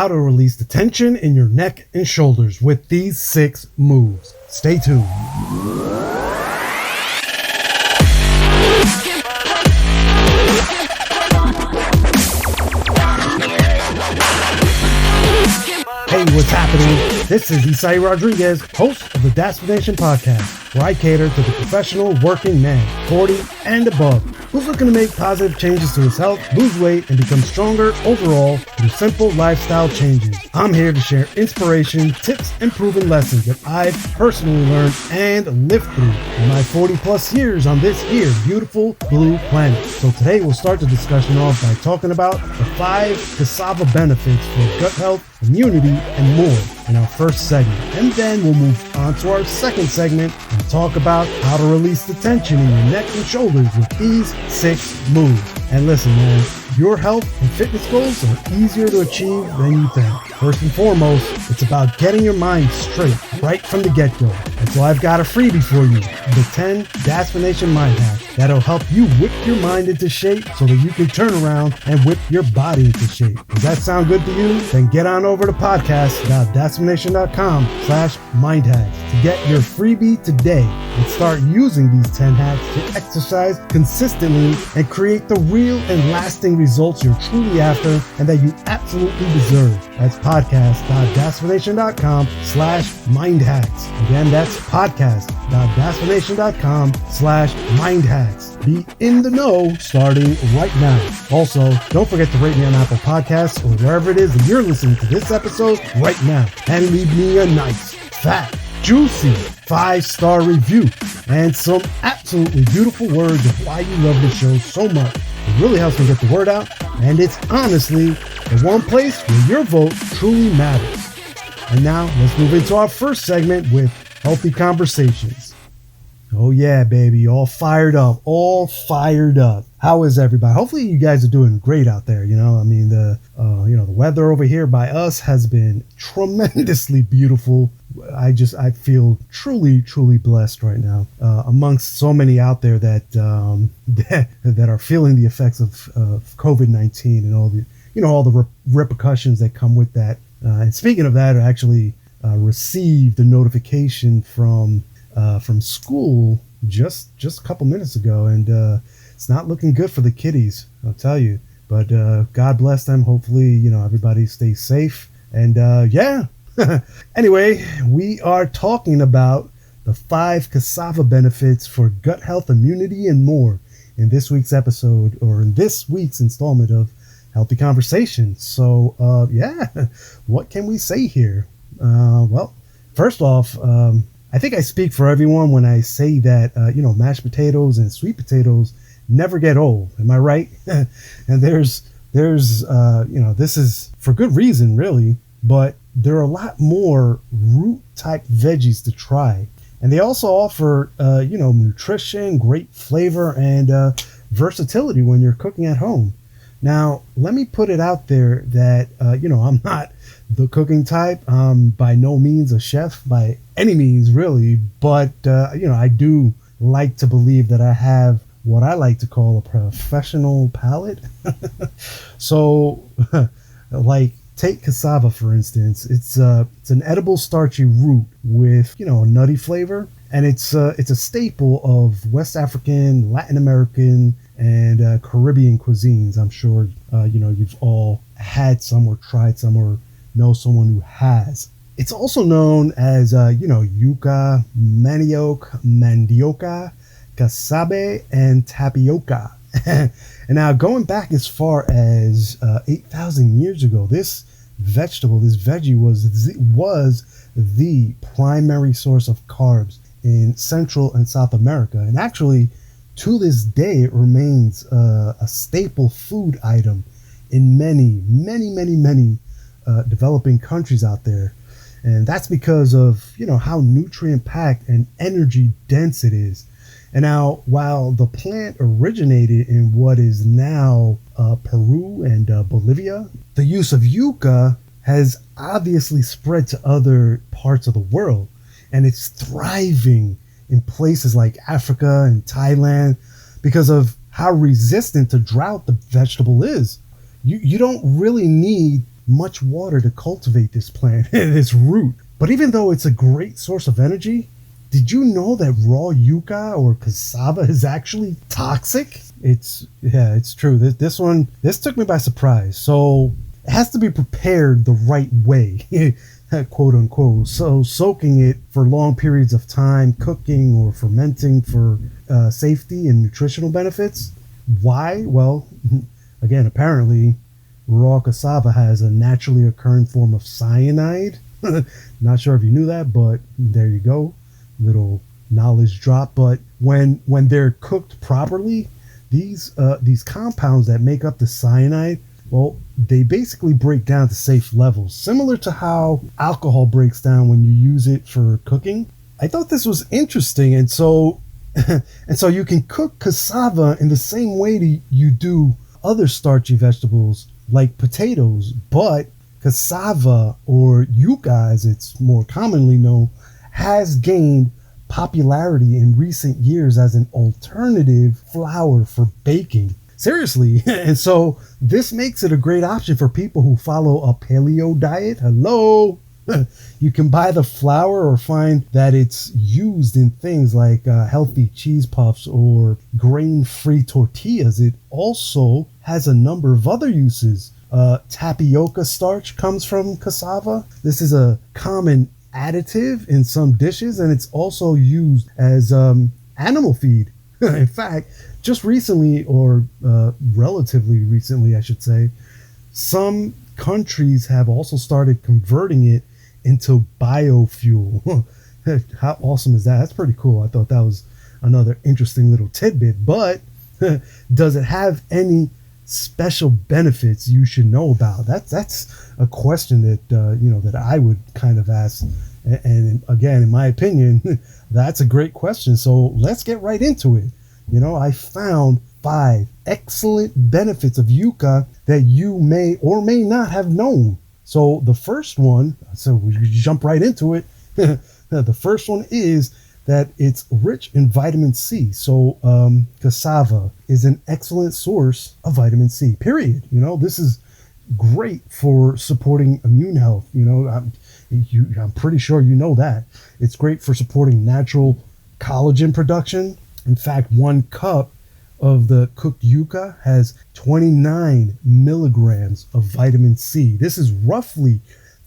how to release the tension in your neck and shoulders with these 6 moves. Stay tuned. Hey, what's happening? This is Eyesight Rodriguez, host of the Dad-Splanation podcast, where I cater to the professional working man, 40 and above, who's looking to make positive changes to his health, lose weight, and become stronger overall through simple lifestyle changes. I'm here to share inspiration, tips, and proven lessons that I've personally learned and lived through in my 40 plus years on this here beautiful blue planet. So today we'll start the discussion off by talking about the 5 cassava benefits for gut health, immunity, and more in our first segment. And then we'll move on to our second segment and talk about how to release the tension in your neck and shoulders with these 6 moves. And listen, man, your health and fitness goals are easier to achieve than you think. First and foremost, it's about getting your mind straight right from the get-go. And so I've got a freebie for you, the 10 Dad-Splanation Mind Hacks that'll help you whip your mind into shape so that you can turn around and whip your body into shape. Does that sound good to you? Then get on over to podcast.dadsplanation.com/mindhacks to get your freebie today and start using these 10 hacks to exercise consistently and create the real and lasting results you're truly after and that you absolutely deserve. That's podcast.dadsplanation.com/mindhacks. Again, that's podcast.dadsplanation.com/mindhacks. Be in the know starting right now. Also, don't forget to rate me on Apple Podcasts or wherever it is that you're listening to this episode right now. And leave me a nice, fat, juicy 5-star review and some absolutely beautiful words of why you love the show so much. It really helps me get the word out, and it's honestly the one place where your vote truly matters. And now let's move into our first segment with Healthy Conversations. Oh yeah, baby, all fired up. How is everybody? Hopefully you guys are doing great out there. You know, I mean, the weather over here by us has been tremendously beautiful. I feel truly blessed right now, amongst so many out there that that are feeling the effects of COVID-19 and all the repercussions that come with that. And speaking of that, I actually received a notification from school just a couple minutes ago, and it's not looking good for the kiddies, I'll tell you. But God bless them. Hopefully, everybody stays safe. And yeah. Anyway, we are talking about the 5 cassava benefits for gut health, immunity, and more in this week's episode, or in this week's installment of Healthy Conversations. So, yeah, what can we say here? Well, first off, I think I speak for everyone when I say that, mashed potatoes and sweet potatoes never get old. Am I right? And there's this is for good reason, really, but there are a lot more root type veggies to try. And they also offer, nutrition, great flavor, and versatility when you're cooking at home. Now, let me put it out there that, I'm not the cooking type. I'm by no means a chef by any means, really. But, I do like to believe that I have what I like to call a professional palate. So, like, take cassava, for instance. It's an edible starchy root with, a nutty flavor. And it's a staple of West African, Latin American, and Caribbean cuisines. I'm sure, you've all had some or tried some or know someone who has. It's also known as, yuca, manioc, mandioca, casabe, and tapioca. And now going back as far as 8,000 years ago, this veggie was the primary source of carbs in Central and South America. And actually, to this day, it remains a staple food item in many developing countries out there. And that's because of, how nutrient packed and energy dense it is. And now, while the plant originated in what is now Peru and Bolivia, the use of yucca has obviously spread to other parts of the world. And it's thriving in places like Africa and Thailand because of how resistant to drought the vegetable is. You don't really need much water to cultivate this plant, this root. But even though it's a great source of energy, did you know that raw yucca or cassava is actually toxic? It's true. This took me by surprise. So it has to be prepared the right way, quote unquote. So soaking it for long periods of time, cooking or fermenting for safety and nutritional benefits. Why? Well, again, apparently raw cassava has a naturally occurring form of cyanide. Not sure if you knew that, but there you go. Little knowledge drop. But when they're cooked properly, these compounds that make up the cyanide, well, they basically break down to safe levels, similar to how alcohol breaks down when you use it for cooking. I thought this was interesting, and so you can cook cassava in the same way you do other starchy vegetables like potatoes, but cassava, or yucca as it's more commonly known, has gained popularity in recent years as an alternative flour for baking. Seriously. And so this makes it a great option for people who follow a paleo diet. Hello. You can buy the flour or find that it's used in things like healthy cheese puffs or grain-free tortillas. It also has a number of other uses. Tapioca starch comes from cassava. This is a common additive in some dishes, and it's also used as animal feed. In fact, just recently, or relatively recently, I should say, some countries have also started converting it into biofuel. How awesome is that? That's pretty cool. I thought that was another interesting little tidbit. But does it have any special benefits you should know about? That's a question that that I would kind of ask. And again, in my opinion, that's a great question. So let's get right into it. I found 5 excellent benefits of yucca that you may or may not have known. So the first one, so we jump right into it. The first one is that it's rich in vitamin C. So cassava is an excellent source of vitamin C, period. This is great for supporting immune health. I'm pretty sure you know that. It's great for supporting natural collagen production. In fact, 1 cup of the cooked yucca has 29 milligrams of vitamin C. This is roughly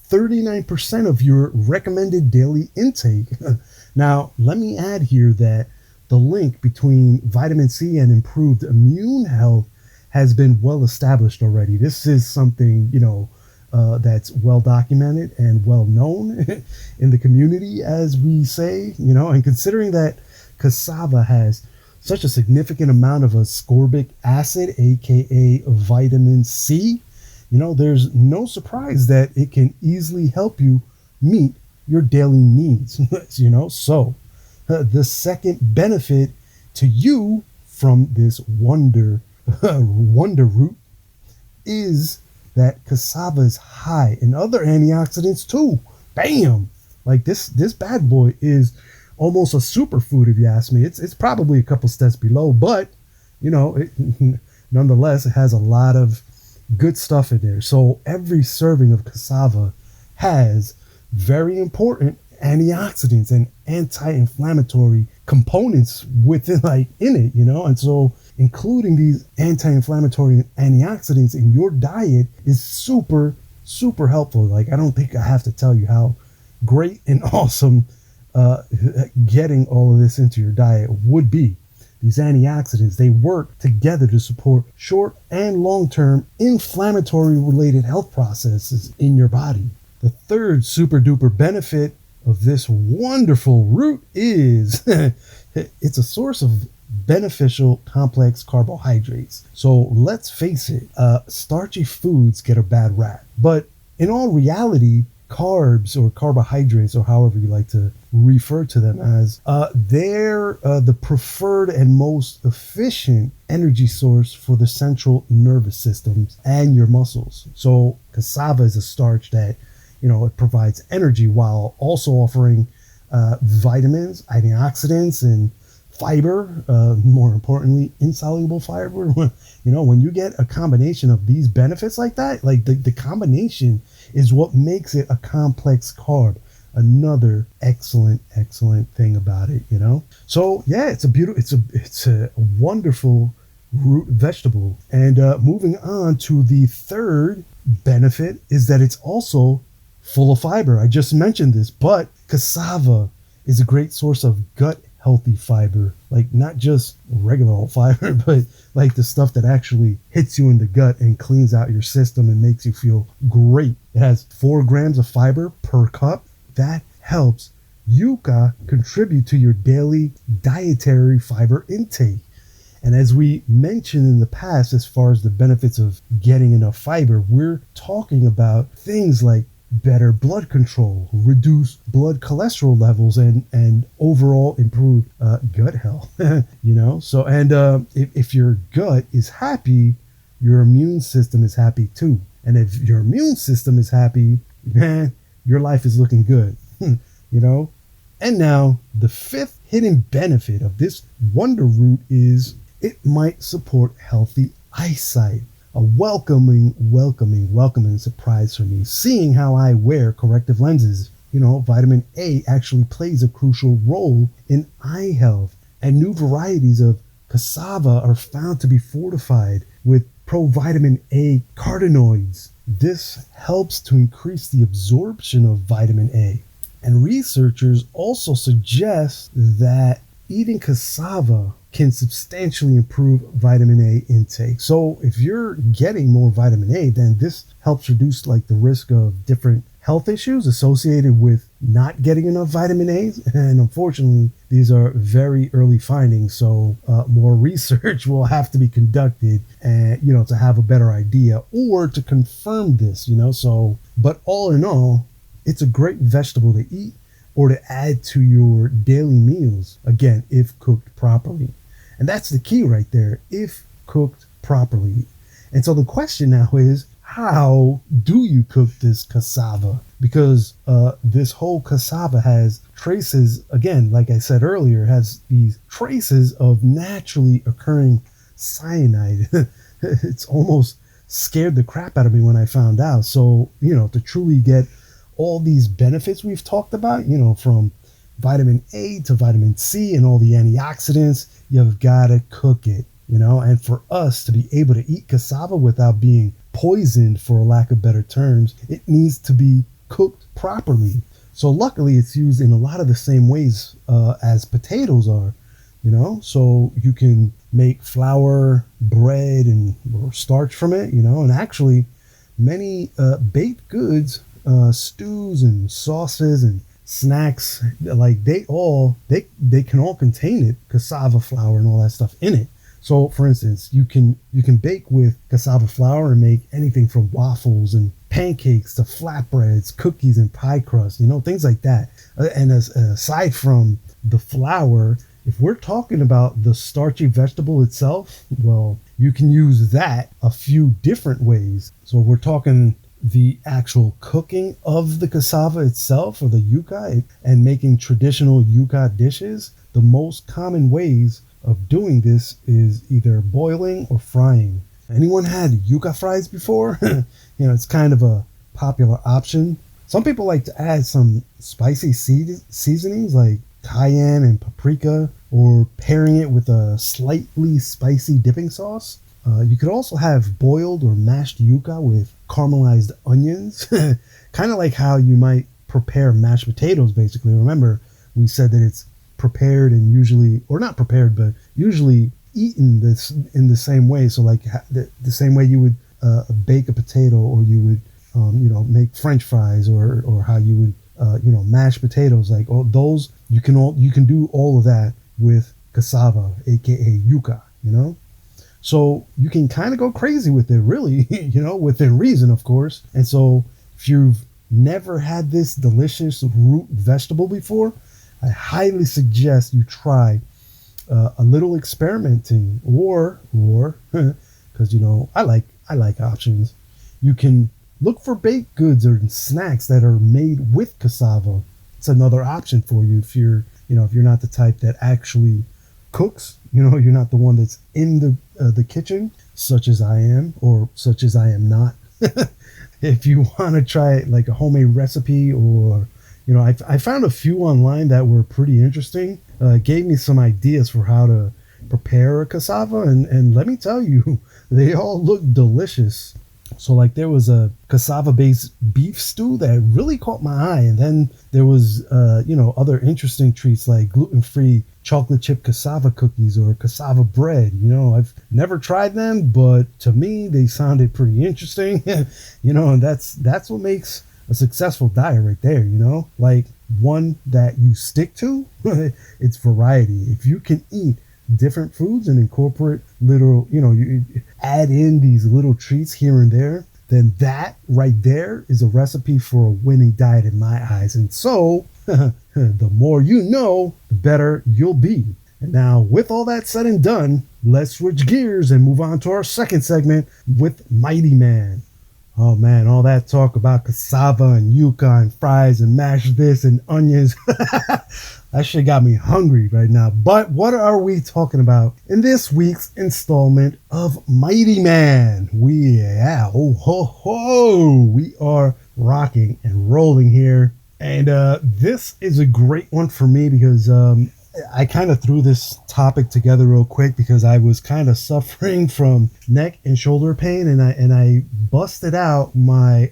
39% of your recommended daily intake. Now, let me add here that the link between vitamin C and improved immune health has been well established already. This is something, that's well documented and well known in the community, as we say, and considering that cassava has such a significant amount of ascorbic acid, aka vitamin C, there's no surprise that it can easily help you meet your daily needs. So the second benefit to you from this wonder root is that cassava is high in other antioxidants too. Bam! Like this bad boy is almost a superfood, if you ask me. It's probably a couple steps below, but nonetheless, it has a lot of good stuff in there. So every serving of cassava has very important antioxidants and anti-inflammatory components within, in it, and so including these anti-inflammatory antioxidants in your diet is super, super helpful. I don't think I have to tell you how great and awesome getting all of this into your diet would be. These antioxidants, they work together to support short and long-term inflammatory related health processes in your body. The third super duper benefit of this wonderful root is it's a source of beneficial complex carbohydrates. So let's face it, starchy foods get a bad rap, but in all reality, carbs or carbohydrates, or however you like to refer to them as, they're the preferred and most efficient energy source for the central nervous systems and your muscles. So cassava is a starch that, it provides energy while also offering vitamins, antioxidants, and fiber, more importantly, insoluble fiber. When you get a combination of these benefits like that, like the combination is what makes it a complex carb. Another excellent thing about it, So yeah, it's a wonderful root vegetable. And moving on to the third benefit is that it's also full of fiber. I just mentioned this, but cassava is a great source of gut healthy fiber, like not just regular old fiber, but like the stuff that actually hits you in the gut and cleans out your system and makes you feel great. It has 4 grams of fiber per cup. That helps yucca contribute to your daily dietary fiber intake. And as we mentioned in the past, as far as the benefits of getting enough fiber, we're talking about things like better blood control, reduce blood cholesterol levels, and overall improve gut health. So if your gut is happy, your immune system is happy too. And if your immune system is happy, man, your life is looking good. And now the 5th hidden benefit of this wonder root is it might support healthy eyesight. A welcoming surprise for me, seeing how I wear corrective lenses. Vitamin A actually plays a crucial role in eye health, and new varieties of cassava are found to be fortified with provitamin A carotenoids. This helps to increase the absorption of vitamin A. And researchers also suggest that eating cassava can substantially improve vitamin A intake. So if you're getting more vitamin A, then this helps reduce the risk of different health issues associated with not getting enough vitamin A. And unfortunately, these are very early findings. So more research will have to be conducted and, to have a better idea or to confirm this, but all in all, it's a great vegetable to eat or to add to your daily meals, again, if cooked properly. And that's the key right there, if cooked properly. And so the question now is, how do you cook this cassava? Because this whole cassava has traces, again, like I said earlier, has these traces of naturally occurring cyanide. It's almost scared the crap out of me when I found out. So, to truly get all these benefits we've talked about, from vitamin A to vitamin C and all the antioxidants, you've got to cook it, and for us to be able to eat cassava without being poisoned, for lack of better terms, it needs to be cooked properly. So luckily it's used in a lot of the same ways as potatoes are, so you can make flour, bread, or starch from it, and actually many baked goods, stews and sauces and snacks, they can all contain it, cassava flour and all that stuff in it. So for instance, you can bake with cassava flour and make anything from waffles and pancakes to flatbreads, cookies and pie crust, things like that. And aside from the flour, if we're talking about the starchy vegetable itself, well, you can use that a few different ways. So if we're talking the actual cooking of the cassava itself, or the yucca, and making traditional yucca dishes, the most common ways of doing this is either boiling or frying. Anyone had yucca fries before? It's kind of a popular option. Some people like to add some spicy seasonings like cayenne and paprika, or pairing it with a slightly spicy dipping sauce. You could also have boiled or mashed yucca with caramelized onions, kind of like how you might prepare mashed potatoes, basically. Remember, we said that it's prepared and usually, or not prepared, but usually eaten this in the same way. So like the same way you would bake a potato, or you would, make French fries, or how you would, mash potatoes, like all those, you can do all of that with cassava, aka yucca, So you can kind of go crazy with it, really, within reason, of course. And so if you've never had this delicious root vegetable before, I highly suggest you try a little experimenting, or because I like options. You can look for baked goods or snacks that are made with cassava. It's another option for you if you're not the type that actually cooks. You're not the one that's in the kitchen, such as I am, or such as I am not. If you want to try like a homemade recipe, or I found a few online that were pretty interesting. Gave me some ideas for how to prepare a cassava, and let me tell you, they all look delicious. So like there was a cassava based beef stew that really caught my eye, and then there was other interesting treats like gluten-free chocolate chip cassava cookies or cassava bread. I've never tried them, but to me they sounded pretty interesting. And that's what makes a successful diet right there. Like one that you stick to. It's variety. If you can eat different foods and incorporate little, you add in these little treats here and there, then that right there is a recipe for a winning diet in my eyes. And so the more you know, the better you'll be. And now with all that said and done, let's switch gears and move on to our second segment with Mighty Man. Oh man, all that talk about cassava and yuca and fries and mashed this and onions. That shit got me hungry right now. But what are we talking about in this week's installment of Mighty Man? We are rocking and rolling here. And this is a great one for me because I kind of threw this topic together real quick because I was kind of suffering from neck and shoulder pain, and I busted out my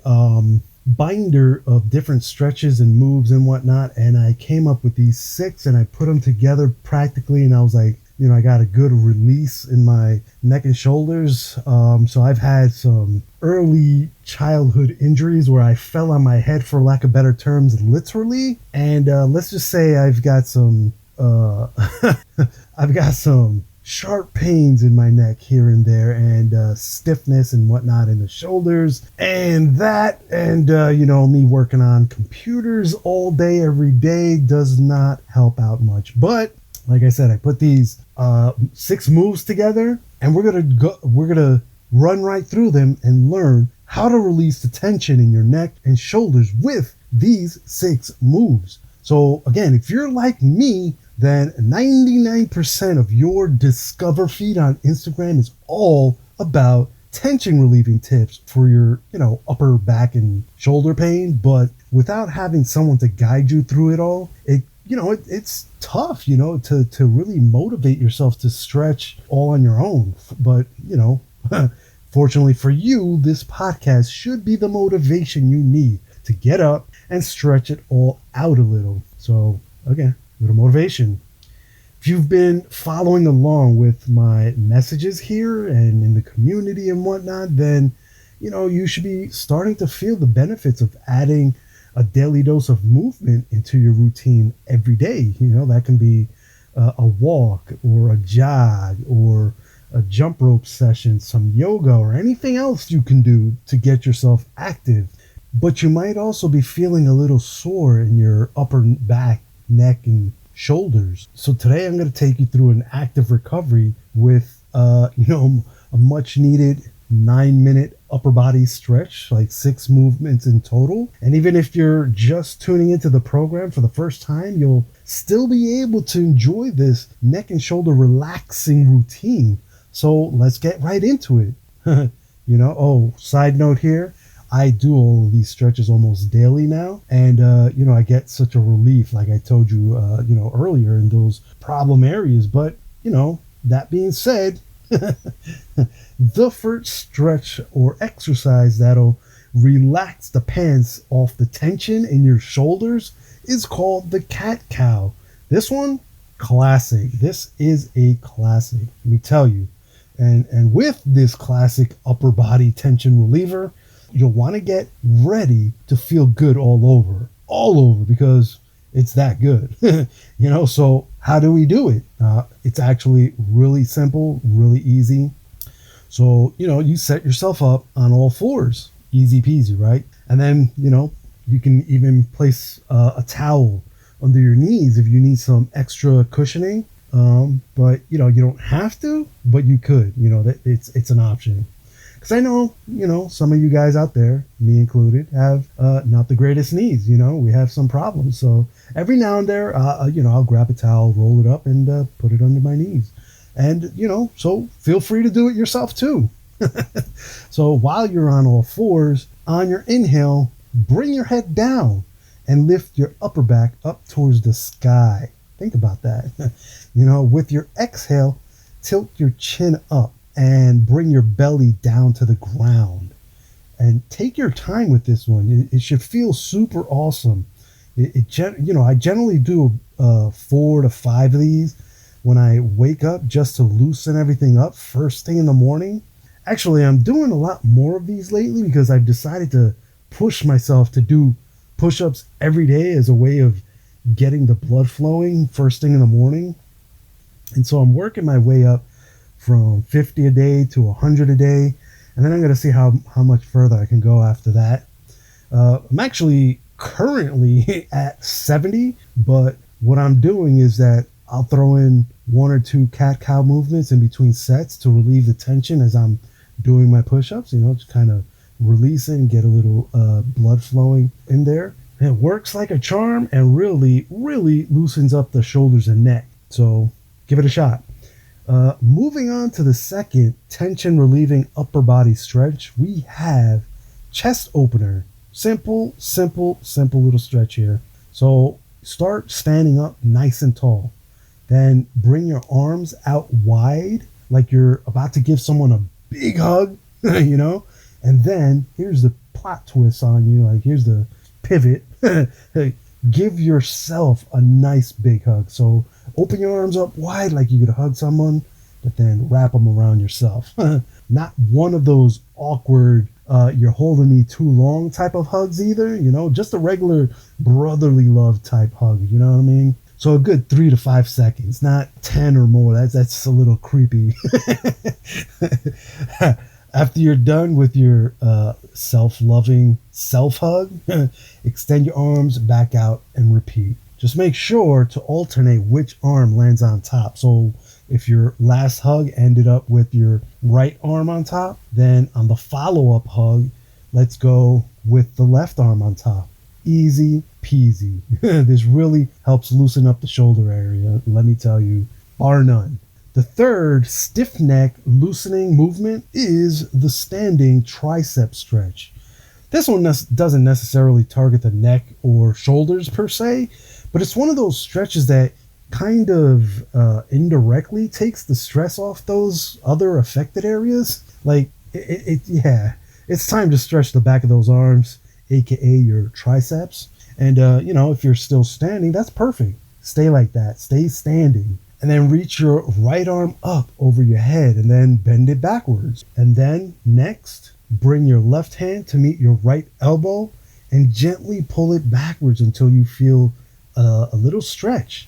binder of different stretches and moves and whatnot, and I came up with these 6 and I put them together practically, and I was like, I got a good release in my neck and shoulders. So I've had some early childhood injuries where I fell on my head, for lack of better terms, literally, and let's just say I've got some I've got some sharp pains in my neck here and there, and stiffness and whatnot in the shoulders, and me working on computers all day every day does not help out much. But like I said, I put these 6 moves together, and we're gonna run right through them and learn how to release the tension in your neck and shoulders with these 6 moves. So again, if you're like me, then 99% of your Discover feed on Instagram is all about tension relieving tips for your, upper back and shoulder pain. But without having someone to guide you through it all, it's tough, to really motivate yourself to stretch all on your own. But, fortunately for you, this podcast should be the motivation you need to get up and stretch it all out a little. So again, little motivation. If you've been following along with my messages here and in the community and whatnot, then you should be starting to feel the benefits of adding a daily dose of movement into your routine every day. That can be a walk or a jog or a jump rope session, some yoga, or anything else you can do to get yourself active. But you might also be feeling a little sore in your upper back, neck, and shoulders. So today I'm going to take you through an active recovery with a much needed 9-minute upper body stretch, like 6 movements in total. And even if you're just tuning into the program for the first time, you'll still be able to enjoy this neck and shoulder relaxing routine. So let's get right into it. Side note here, I do all of these stretches almost daily now, and I get such a relief, like I told you earlier, in those problem areas. But that being said, the first stretch or exercise that'll relax the pants off the tension in your shoulders is called the cat-cow. This one, classic. This is a classic, let me tell you. And with this classic upper body tension reliever, you'll want to get ready to feel good all over, because it's that good. So how do we do it? It's actually really simple, really easy. So, you set yourself up on all fours, easy peasy, right? And then, you can even place a towel under your knees if you need some extra cushioning. But, you don't have to, but you could, it's an option. Because I know, some of you guys out there, me included, have not the greatest knees. We have some problems. So every now and then, I'll grab a towel, roll it up, and put it under my knees. And, so feel free to do it yourself too. So while you're on all fours, on your inhale, bring your head down and lift your upper back up towards the sky. Think about that. With your exhale, tilt your chin up and bring your belly down to the ground. And take your time with this one. It should feel super awesome. I generally do 4 to 5 of these when I wake up, just to loosen everything up first thing in the morning. Actually, I'm doing a lot more of these lately because I've decided to push myself to do push-ups every day as a way of getting the blood flowing first thing in the morning. And so I'm working my way up from 50 a day to 100 a day. And then I'm going to see how much further I can go after that. I'm actually currently at 70, but what I'm doing is that I'll throw in 1 or 2 cat-cow movements in between sets to relieve the tension as I'm doing my push-ups, just kind of releasing, get a little blood flowing in there. And it works like a charm and really, really loosens up the shoulders and neck. So give it a shot. Moving on to the second tension relieving upper body stretch, we have chest opener. Simple little stretch here. So start standing up nice and tall. Then bring your arms out wide like you're about to give someone a big hug, and then here's the plot twist on you. Like, here's the pivot. Give yourself a nice big hug. So open your arms up wide like you're going to hug someone, but then wrap them around yourself. Not one of those awkward, you're holding me too long type of hugs either, just a regular brotherly love type hug, you know what I mean? So a good 3 to 5 seconds, not 10 or more. That's a little creepy. After you're done with your self-loving self-hug, extend your arms back out and repeat. Just make sure to alternate which arm lands on top. So if your last hug ended up with your right arm on top, then on the follow-up hug, let's go with the left arm on top. Easy peasy. This really helps loosen up the shoulder area, let me tell you, bar none. The third stiff neck loosening movement is the standing tricep stretch. This one doesn't necessarily target the neck or shoulders per se, but it's one of those stretches that kind of indirectly takes the stress off those other affected areas. Like, it's time to stretch the back of those arms, aka your triceps. And, if you're still standing, that's perfect. Stay like that. Stay standing. And then reach your right arm up over your head and then bend it backwards. And then next, bring your left hand to meet your right elbow and gently pull it backwards until you feel a little stretch,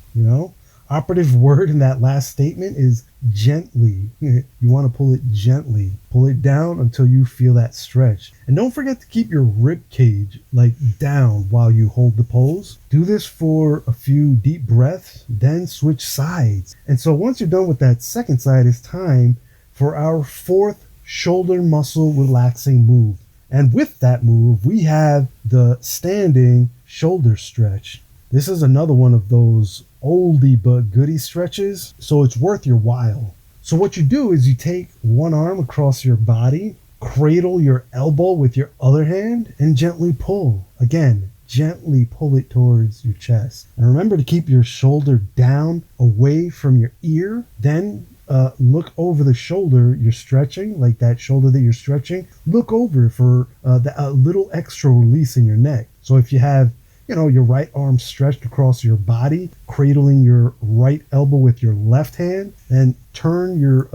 Operative word in that last statement is gently. You want to pull it gently. Pull it down until you feel that stretch. And don't forget to keep your rib cage down while you hold the pose. Do this for a few deep breaths, then switch sides. And so once you're done with that second side, it's time for our fourth shoulder muscle relaxing move. And with that move, we have the standing shoulder stretch. This is another one of those oldie but goodie stretches, so it's worth your while. So what you do is you take one arm across your body, cradle your elbow with your other hand, and gently pull. Again, gently pull it towards your chest. And remember to keep your shoulder down away from your ear. Then look over the shoulder you're stretching, like that shoulder that you're stretching. Look over for a little extra release in your neck. So if you have your right arm stretched across your body, cradling your right elbow with your left hand, and turn your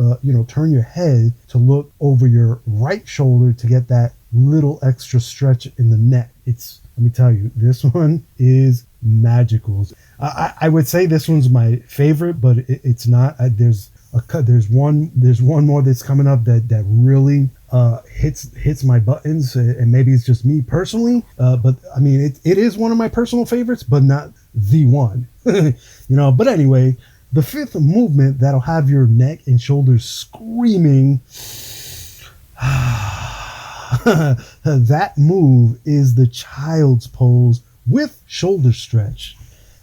head to look over your right shoulder to get that little extra stretch in the neck. Let me tell you, this one is magical. I would say this one's my favorite, but it's not. There's one more that's coming up that really hits my buttons, and maybe it's just me personally, but I mean it is one of my personal favorites, but not the one. But anyway, the fifth movement that'll have your neck and shoulders screaming that move is the child's pose with shoulder stretch.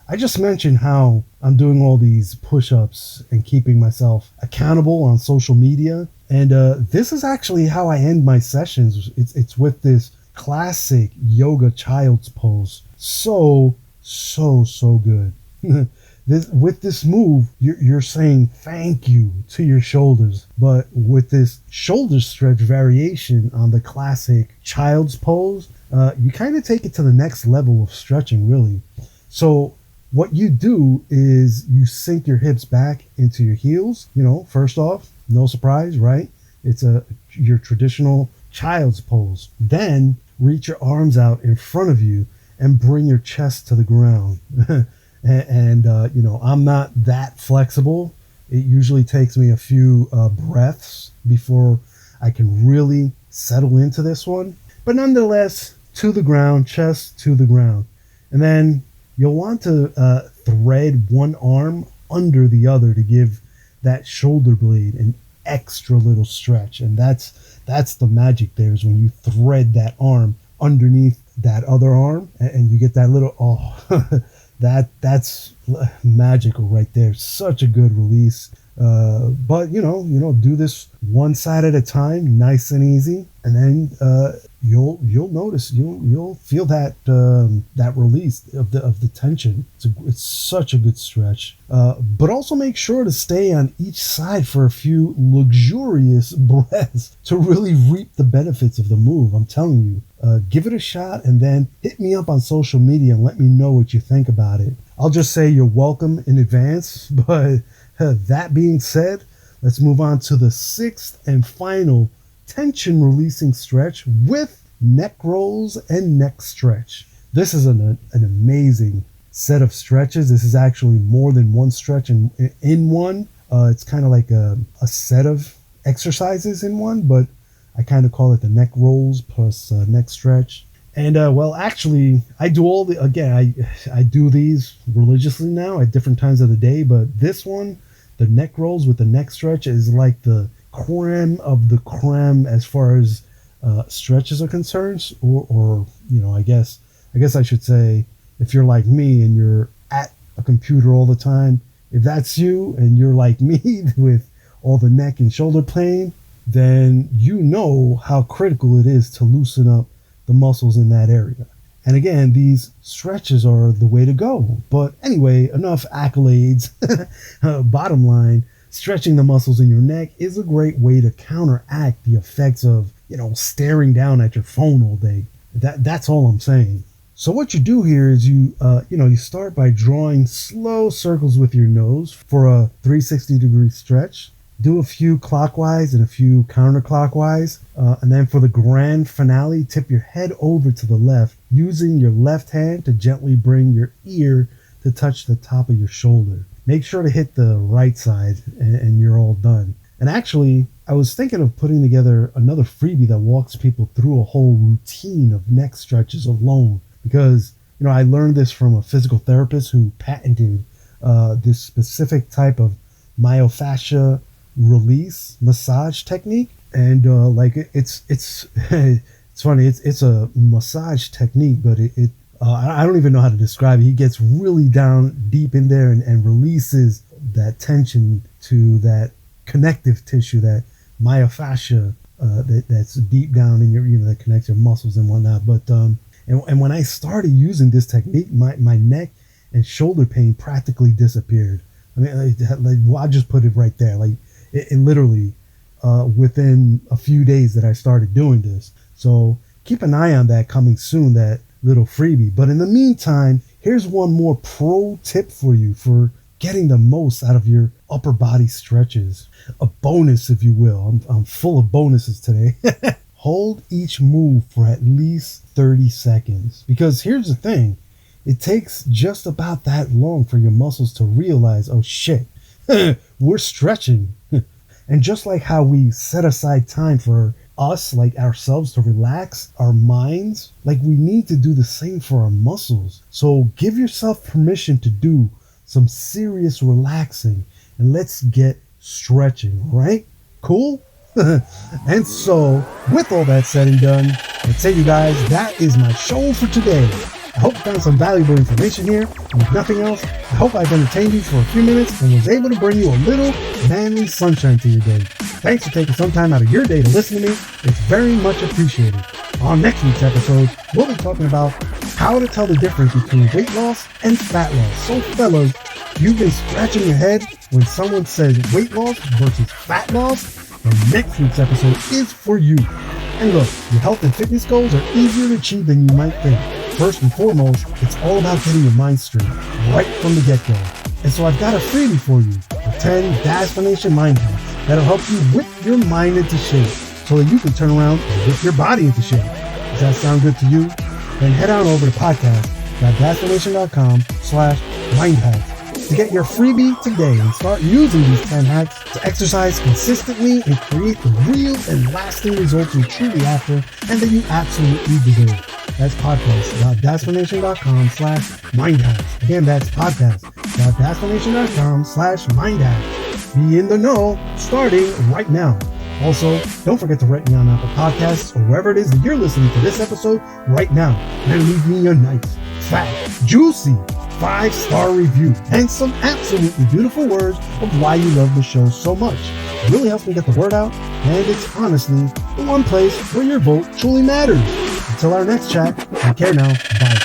I just mentioned how I'm doing all these push-ups and keeping myself accountable on social media. And this is actually how I end my sessions. It's with this classic yoga child's pose. So good. With this move, you're saying thank you to your shoulders. But with this shoulder stretch variation on the classic child's pose, you kind of take it to the next level of stretching, really. So what you do is you sink your hips back into your heels. First off, no surprise, right? It's your traditional child's pose. Then reach your arms out in front of you and bring your chest to the ground. and I'm not that flexible. It usually takes me a few breaths before I can really settle into this one. But nonetheless, to the ground, chest to the ground. And then you'll want to thread one arm under the other to give that shoulder blade an extra little stretch. And that's the magic there, is when you thread that arm underneath that other arm and you get that little, that's magical right there. Such a good release. But do this one side at a time, nice and easy, and then you'll notice, you'll feel that that release of the tension. It's such a good stretch. But also make sure to stay on each side for a few luxurious breaths to really reap the benefits of the move. I'm telling you, give it a shot, and then hit me up on social media and let me know what you think about it. I'll just say you're welcome in advance. But that being said, let's move on to the sixth and final tension releasing stretch with neck rolls and neck stretch. This is an amazing set of stretches. This is actually more than one stretch in one. It's kind of like a set of exercises in one, but I kind of call it the neck rolls plus neck stretch. And actually, I do I do these religiously now at different times of the day, but this one, the neck rolls with the neck stretch, is like the creme of the creme as far as stretches are concerned. Or I guess I should say, if you're like me and you're at a computer all the time, if that's you and you're like me with all the neck and shoulder pain, then you know how critical it is to loosen up the muscles in that area. And again, these stretches are the way to go. But anyway, enough accolades. Bottom line, stretching the muscles in your neck is a great way to counteract the effects of, staring down at your phone all day. That's all I'm saying. So what you do here is you start by drawing slow circles with your nose for a 360-degree stretch. Do a few clockwise and a few counterclockwise. And then for the grand finale, tip your head over to the left, using your left hand to gently bring your ear to touch the top of your shoulder. Make sure to hit the right side and you're all done. And actually, I was thinking of putting together another freebie that walks people through a whole routine of neck stretches alone. Because, I learned this from a physical therapist who patented this specific type of myofascia release massage technique. And it's funny, it's a massage technique, but I don't even know how to describe it. He gets really down deep in there and releases that tension to that connective tissue, that myofascia that's deep down in your, that connects your muscles and whatnot. But and when I started using this technique, my neck and shoulder pain practically disappeared. I mean, I'll just put it right there. Like it literally within a few days that I started doing this. So keep an eye on that coming soon, that little freebie. But in the meantime, here's one more pro tip for you for getting the most out of your upper body stretches. A bonus, if you will. I'm full of bonuses today. Hold each move for at least 30 seconds. Because here's the thing. It takes just about that long for your muscles to realize, oh shit, we're stretching. And just like how we set aside time for us, like ourselves, to relax our minds, like we need to do the same for our muscles. So give yourself permission to do some serious relaxing and let's get stretching, right? Cool? And so, with all that said and done, let's say, you guys, that is my show for today. I hope you found some valuable information here, and if nothing else, I hope I've entertained you for a few minutes and was able to bring you a little manly sunshine to your day. Thanks for taking some time out of your day to listen to me. It's very much appreciated. On next week's episode, we'll be talking about how to tell the difference between weight loss and fat loss. So fellas, you've been scratching your head when someone says weight loss versus fat loss, and next week's episode is for you. And look, your health and fitness goals are easier to achieve than you might think. First and foremost, it's all about getting your mind straight right from the get-go. And so I've got a freebie for you, the 10 Dad-Splanation Mind Hacks that'll help you whip your mind into shape so that you can turn around and whip your body into shape. Does that sound good to you? Then head on over to podcast.dadsplanation.com/mindhacks to get your freebie today and start using these 10 hacks to exercise consistently and create the real and lasting results you're truly after and that you absolutely deserve. That's podcast.dadsplanation.com/mindhacks. Again, that's podcast.dadsplanation.com/mindhacks. Be in the know starting right now. Also, don't forget to rate me on Apple Podcasts or wherever it is that you're listening to this episode right now. And leave me a nice, fat, juicy 5-star review and some absolutely beautiful words of why you love the show so much. It really helps me get the word out, and it's honestly the one place where your vote truly matters. Until our next chat, take care now. Bye.